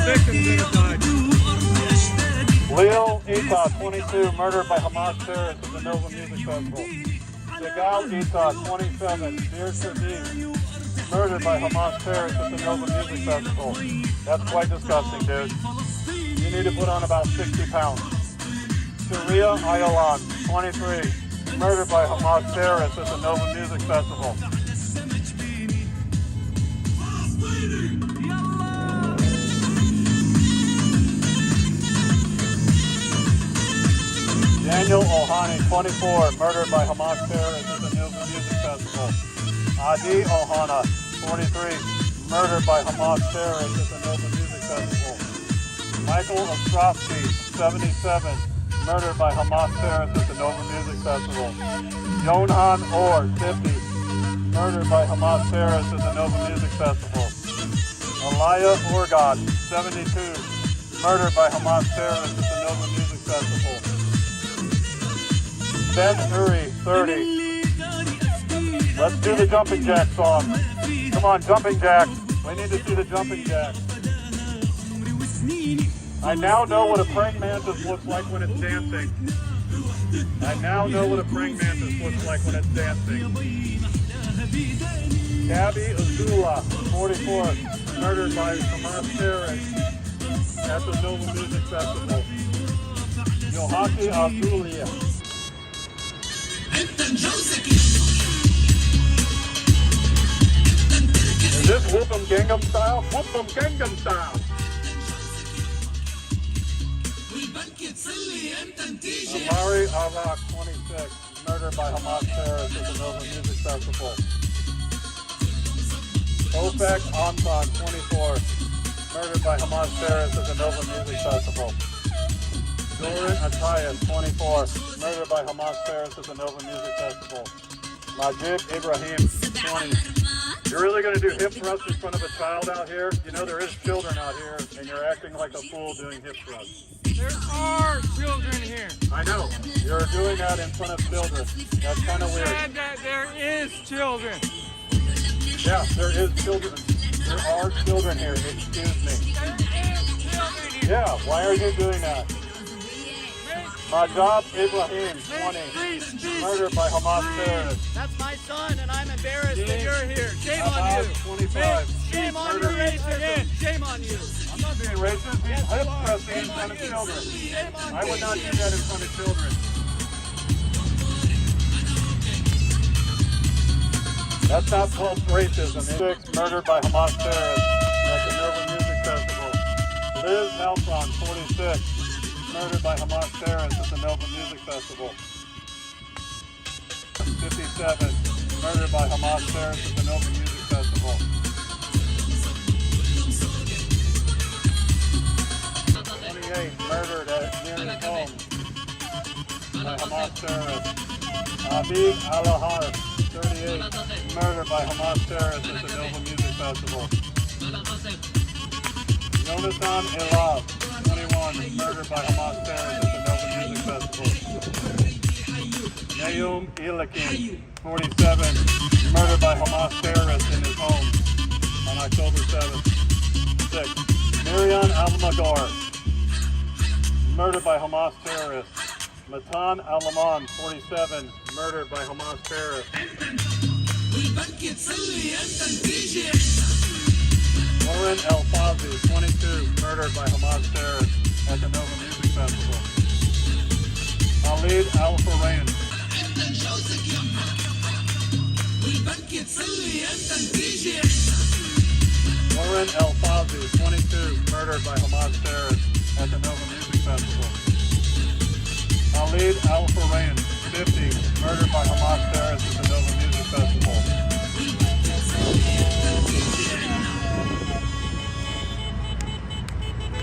victims inside. Leo Ita, 22, murdered by Hamas terrorists at the Nova Music Festival. Sigal Ita, 27, Dear Sadiq, murdered by Hamas terrorists at the Nova Music Festival. That's quite disgusting, dude. You need to put on about 60 pounds. Sharia Ayolan, 23, murdered by Hamas terrorists at the Nova Music Festival. Daniel Ohani, 24, murdered by Hamas terrorists at the Nova Music Festival. Adi Ohana, 43, murdered by Hamas terrorists at the Nova Music Festival. Michael Ostrovsky, 77, murdered by Hamas terrorists at the Nova Music Festival. Yohan Orr, 50, murdered by Hamas terrorists at the Nova Music Festival. Alaya Orgad, 72, murdered by Hamas terrorists at the Nova Music Festival. Ben Uri, 30. Let's do the jumping jack song. Come on, jumping jack. We need to see the jumping jack. I now know what a praying mantis looks like when it's dancing. I now know what a praying mantis looks like when it's dancing. Gabby Azula, 44, murdered by Hamas terrorists at the Nova Music Festival. Yohaki Abdulia. Is this Whoop 'em Gangnam Style? Whoop 'em Gangnam Style. Amari Arak, 26, murdered by Hamas terrorists at the Nova Music Festival. Ofek Anton, 24, murdered by Hamas terrorists at the Nova Music Festival. Doran Atayas, 24, murdered by Hamas terrorists at the Nova Music Festival. Majid Ibrahim, 20. You're really going to do hip thrusts in front of a child out here? You know there is children out here, and you're acting like a fool doing hip thrusts. There are children here. I know. You're doing that in front of children. That's kind of weird. Said that there is children. Yeah, there is children. There are children here. Excuse me. There is children here. Yeah, why are you doing that? Majab Ibrahim, 20, murdered by Hamas terrorists. That's my son, and I'm embarrassed that you're here. Shame on you. 25. Shame on your racism. Shame on you. I'm not being racist. He's hip thrusting in front of children. I would not do that in front of children. That's not called racism. 6, murdered by Hamas terrorists at the Nova Music Festival. Liz Nelson, 46. Murdered by Hamas terrorists at the Nova Music Festival. 57, murdered by Hamas terrorists at the Nova Music Festival. 28, murdered near his home by Hamas terrorists. Habib Alahar, 38, murdered by Hamas terrorists at the Nova Music Festival. Jonathan Elab, 21, murdered by Hamas terrorists at the Nova Music Festival. Nayum Ilakin, 47, murdered by Hamas terrorists in his home on October 7th. 6, Miriam Almagar, murdered by Hamas terrorists. Matan Alaman, 47, murdered by Hamas terrorists. Lauren El Fazi, 22, murdered by Hamas terrorists at the Nova Music Festival. Khalid Al Farayan. Lauren El Fazi, 22, murdered by Hamas terrorists at the Nova Music Festival. Khalid Al Farayan, 50, murdered by Hamas